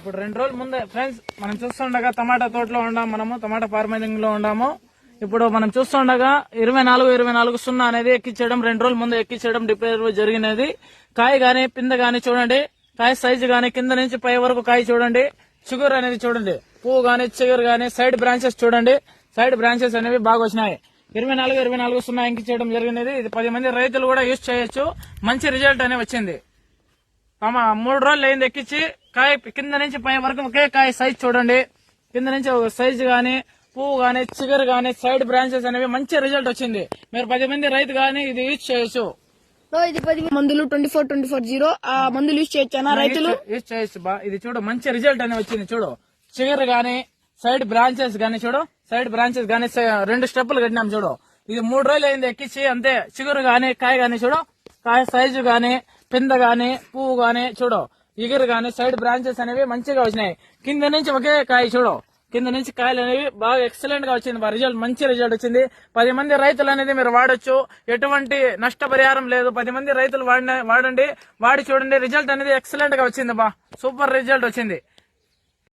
ఇప్పుడు 2 రోజుల ముందే ఫ్రెండ్స్ మనం చూస్తుండగా టమాటా తోటలో ఉన్నాం, మనము టమాటా ఫార్మింగ్ లో ఉన్నాము. ఇప్పుడు మనం చూస్తుండగా 24 అనేది ఎక్కించడం 2 రోజుల ముందు ఎక్కించడం డిపేర్ జరిగినది. కాయ గాని పింద గాని చూడండి, కాయ సైజు గాని కింద నుంచి పై వరకు కాయ చూడండి, షుగర్ అనేది చూడండి, పువ్వు గాని చిగురు గాని సైడ్ బ్రాంచెస్ చూడండి, సైడ్ బ్రాంచెస్ అనేవి బాగా వచ్చినాయి. 24 ఎక్కించడం జరిగినది. ఇది 10 మంది రైతులు కూడా యూజ్ చేయొచ్చు. మంచి రిజల్ట్ అనేది వచ్చింది. 3 రోజులు అయింది ఎక్కించి. కాయ కింద నుంచి పై వరకు ఒకే కాయ సైజ్ చూడండి, కింద నుంచి సైజు గాని పువ్వు గాని చిగురు గాని సైడ్ బ్రాంచెస్ అనేవి మంచి రిజల్ట్ వచ్చింది. మీరు 10 మంది రైతు గాని ఇది యూజ్ చేయొచ్చు. ఇది 10 మందులు 24-24-0 ఆ మందులు యూజ్ చేయొచ్చా రైతులు? యూజ్ చేయొచ్చు బా. ఇది చూడు మంచి రిజల్ట్ అనేది వచ్చింది. చూడు చిగురు గాని సైడ్ బ్రాంచెస్ గాని చూడు, సైడ్ బ్రాంచెస్ గాని 2 స్టెప్పులు కట్టినాం చూడు. ఇది 3 రోజులు అయింది ఎక్కించి. అంతే చిగురు గాని కాయ గాని చూడు, కాయ సైజు గాని పింద గాని పువ్వు గాని చూడు, ఇగురు గాని సైడ్ బ్రాంచెస్ అనేవి మంచిగా వచ్చినాయి. కింద నుంచి ఒకే కాయ చూడు, కింద నుంచి కాయలు అనేవి బాగా ఎక్సలెంట్ గా వచ్చింది. రిజల్ట్ మంచి రిజల్ట్ వచ్చింది. 10 మంది రైతులు అనేది మీరు వాడొచ్చు, ఎటువంటి నష్టపరిహారం లేదు. 10 మంది రైతులు వాడండి, వాడి చూడండి, రిజల్ట్ అనేది ఎక్సలెంట్ గా వచ్చింది బా, సూపర్ రిజల్ట్ వచ్చింది.